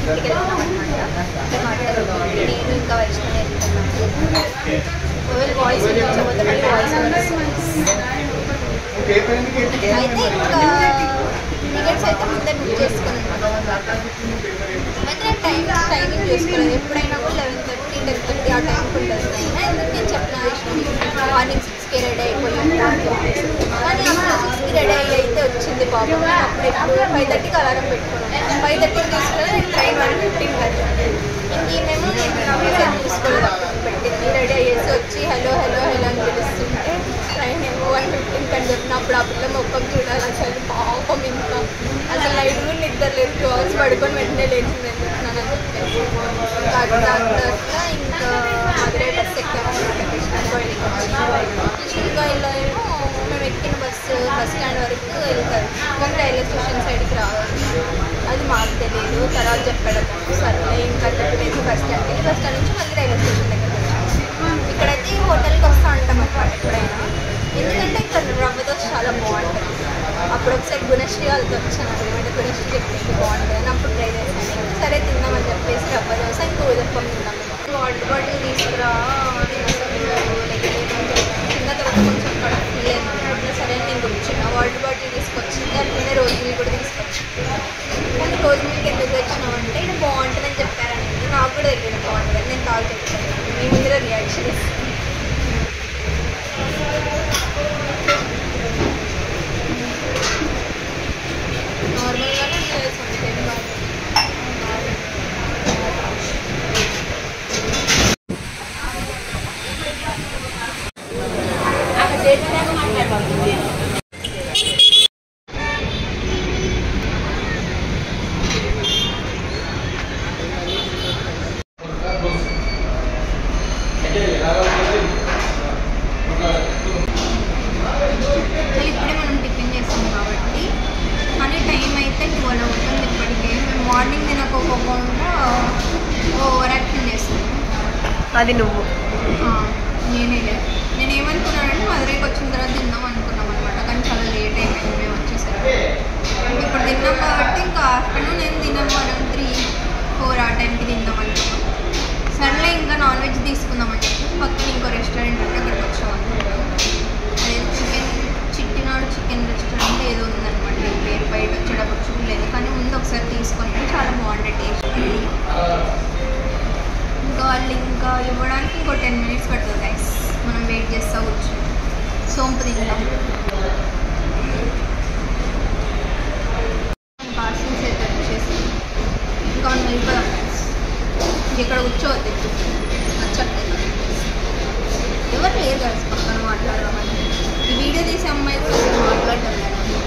ఇంటికి వెళ్తున్నాం అనమాట. నేను ఇంకా వైష్ణవి వెళ్తున్నాను. వాయిస్ వినిపించబోతే మళ్ళీ వాయిస్ అయితే ఇంకా టికెట్స్ అయితే ముందే బుక్ చేసుకున్నాను. అయితే నేను టైమింగ్ చూసుకోలేదు. ఎప్పుడైనా కూడా 11:30, 10:30 ఆ టైంకి ఉంటుంది. అయినా ఎందుకు నేను చెప్పిన మార్నింగ్ 6కి రెడీ అయిపోయాను. కానీ అప్పుడు 6కి రెడీ అయితే వచ్చింది పాపం. అప్పుడు ఎప్పుడు 5:30కి అలారం పెట్టుకున్నాను. 5:30కి తీసుకుని నేను ట్రైన్ 1:15 కదా. ఇంకేమేమో నేను చూసుకోలేదు. అప్పుడు పెట్టింది రెడీ అయ్యేసి వచ్చి హలో హలో హలో అని పిలుస్తుంటే ట్రైన్ ఏమో 1:15 అని చెప్పినప్పుడు ఆ పిల్ల మొక్కం చూడాలి. అసలు పాపం ఇంకా అసలు నైట్ కూడా నిద్ర లేదు. 2 hours పడుకొని వెంటనే లేచింది అని చెప్తున్నాను అని చెప్పేసి అట్లా ఇంకా మధురై బస్సు ఎక్కామన్నమాట. కృష్ణగోయిలో ఏమో మేము ఎక్కిన బస్సు బస్ స్టాండ్ వరకు వెళ్తారు. కానీ రైల్వే స్టేషన్ సైడ్కి రావాలి. అది మాకు తెలియదు. తర్వాత చెప్పాడు సరే ఇంకా చెప్పేసి బస్ స్టాండ్కి వెళ్ళి బస్ స్టాండ్ నుంచి మళ్ళీ రైల్వే స్టేషన్ దగ్గరికి వచ్చాము. ఇక్కడైతే హోటల్కి వస్తూ ఉంటాం అన్నమాట ఎప్పుడైనా. ఎందుకంటే ఇక్కడ రవ్వ దోశ చాలా బాగుంటుంది. అప్పుడు ఒకసారి గుణశ్రీ వాళ్ళతో వచ్చాను. ఏమంటే గుణశ్రీ చెప్పింది బాగుంటుంది అని అప్పుడు ట్రై చేశాను. సరే తిందామని చెప్పేసి రవ్వ దోశ ఇంకా ఉదప్పం తిన్నాం. వాటర్ బాటిల్ తీసుకురా కింద తర్వాత కొంచెం ఫీల్ అయింది. సరే నేను కూర్చున్నా. వాటర్ బాటిల్ తీసుకొచ్చింది. అట్లనే రోజు మిల్క్ కూడా తీసుకొచ్చింది. కానీ రోజు మిల్క్ ఎందుకు తెచ్చినావు అంటే ఇది బాగుంటుందని చెప్పారండి. నాకు కూడా తెలియదు బాగుంటుందని. నేను తాగు చెప్తాను. మీ ముందర రియాక్షన్ ఇస్తాను. నార్మల్గానే ఇప్పుడే మనం టిఫిన్ చేస్తాం కాబట్టి. కానీ టైం అయితే 12 అవుతుంది ఇప్పటికే. మేము మార్నింగ్ తినకోకుండా ఓవర్ యాక్షన్ చేస్తున్నాం. అది నువ్వు నేనేమనుకున్నానంటే మధురైకి వచ్చిన తర్వాత తిందాం అనుకున్నాం అనమాట. కానీ చాలా లేట్ అయిపోయింది మేము వచ్చేసరికి. ఇప్పుడు తిన్నాం కాబట్టి ఇంకా ఆఫ్టర్నూన్ ఏం తిన్నాము అరౌండ్ 3-4 ఆ టైంకి తిందాం అనుకున్నాం. సర్లే ఇంకా నాన్ వెజ్ తీసుకుందామని చెప్పి పక్కన ఇంకో రెస్టారెంట్ ఉంటే అక్కడికి వచ్చాము. అదే చిట్టినాడు చికెన్ రెస్టారెంట్ ఏదో ఉందన్నమాట. పేరు బయట వచ్చేటప్పుడు చూడలేదు. కానీ ముందు ఒకసారి తీసుకొని చాలా బాగుండే టేస్ట్. ఇంకా వాళ్ళు ఇంకా ఇవ్వడానికి ఇంకో 10 minutes పడుతుంది గైస్. మనం వెయిట్ చేస్తూ కూర్చొని సోంపు తింటాం. పార్సల్స్ అయితే వచ్చేసి ఇంకా మనం వెళ్ళిపోదాం గైస్. ఇక్కడ కూర్చోవద్దు నచ్చట్లేదు. ఎవరు లేరు గైస్ పక్కన మాట్లాడదామని. ఈ వీడియో తీసే అమ్మాయితో మాట్లాడటం లేదు.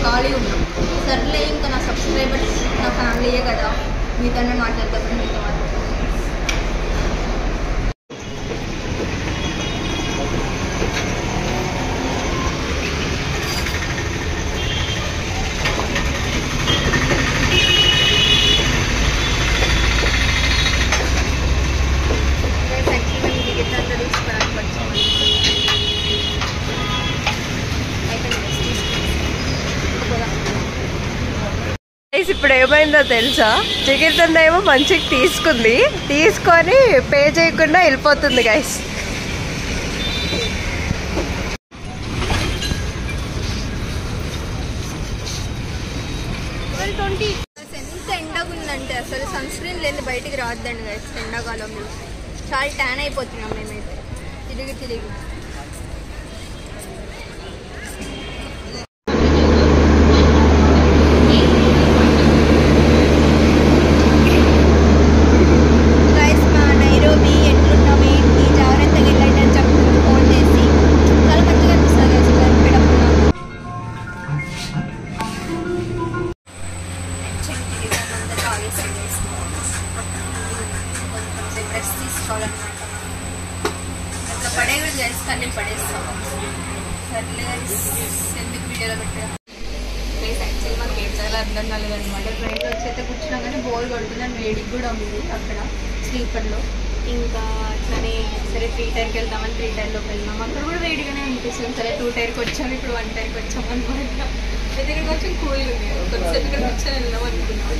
ఖాళీ ఉన్నాం. సర్లే ఇంకా నా సబ్స్క్రైబర్స్ నా ఫ్యామిలీయే కదా. మీతో మాట్లాడతాను. మీతో మాట్లాడతాను. ఇప్పుడు ఏమైందో తెలుసా? టికెట్ ఏమో మంచిగా తీసుకొని పే చేయకుండా వెళ్ళిపోతుంది గైస్. ఎంత ఎండగా ఉందంటే అసలు సన్ స్క్రీన్ లేదు బయటికి రావద్దండి గైస్. ఎండాకాలంలో చాలా ట్యాన్ అయిపోతున్నాం మేమైతే తిరిగి. అట్లా పడేవి గైస్ కానీ పడేస్తాం. సర్లే ఎందుకు వీడియోలో పెట్టాను. యాక్చువల్లీ మాకు ఏం చాలా అర్థం కాలేదన్నమాట. ట్రైన్లో వచ్చి కూర్చున్నా కానీ బోర్ కొడుతుందని వేడికి కూడా ఉంది అక్కడ స్లీపర్లో. ఇంకా అట్లనే సరే 3 టైర్కి వెళ్దామని 3 టైర్లోకి వెళ్ళాం. అక్కడ కూడా వేడిగానే అనిపిస్తుంది. సరే 2 టైర్కి వచ్చాము. ఇప్పుడు 1 టైర్కి వచ్చాము అనమాట. అయితే ఇక్కడ కొంచెం కూల్ ఉంది. కొద్దిసేపు ఇక్కడ వచ్చి వెళ్దాం అనుకున్నాం.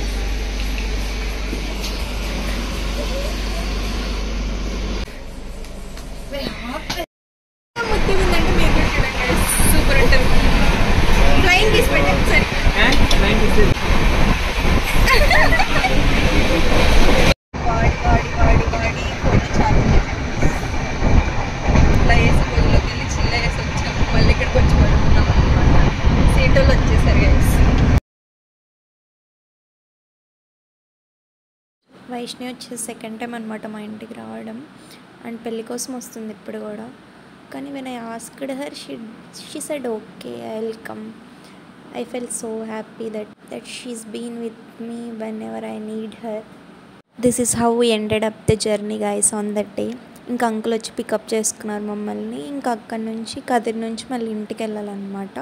తీసి పెట్టండి సరే. వాడి ఫోటో చాలా ఇట్లా వేసి ఊళ్ళోకి వెళ్ళి చిల్ల వేసి వచ్చాము. మళ్ళీ ఇక్కడికి వచ్చి పడుకున్నాం అనమాట. సీటోళ్ళు వచ్చేసారు గైస్. వైష్ణవి వచ్చేసి సెకండ్ టైం అనమాట మా ఇంటికి రావడం. అండ్ పెళ్ళి కోసం వస్తుంది ఇప్పుడు కూడా. కానీ when I asked her she said okay I will come. I felt so happy that she's been with me whenever I need her. This is how we ended up the journey guys on that day. ఇంకా uncle వచ్చి pickup చేసుకున్నారు మమ్మల్ని. ఇంకా అక్కడి నుంచి కదిరి నుంచి మళ్ళీ ఇంటికి వెళ్ళాలన్నమాట.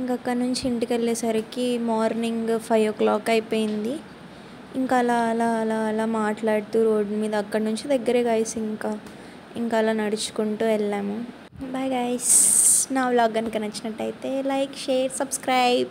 ఇంకా అక్కడి నుంచి ఇంటికి వెళ్ళేసరికి మార్నింగ్ 5 o'clock అయిపోయింది. ఇంకా అలా మాట్లాడుతూ రోడ్డు మీద అక్కడి నుంచి దగ్గరే గైస్. ఇంకా అలా నడుచుకుంటూ వెళ్ళాము. Bye guys. నా వ్లాగ్ కనుక నచ్చినట్టయితే లైక్, షేర్, సబ్స్క్రైబ్.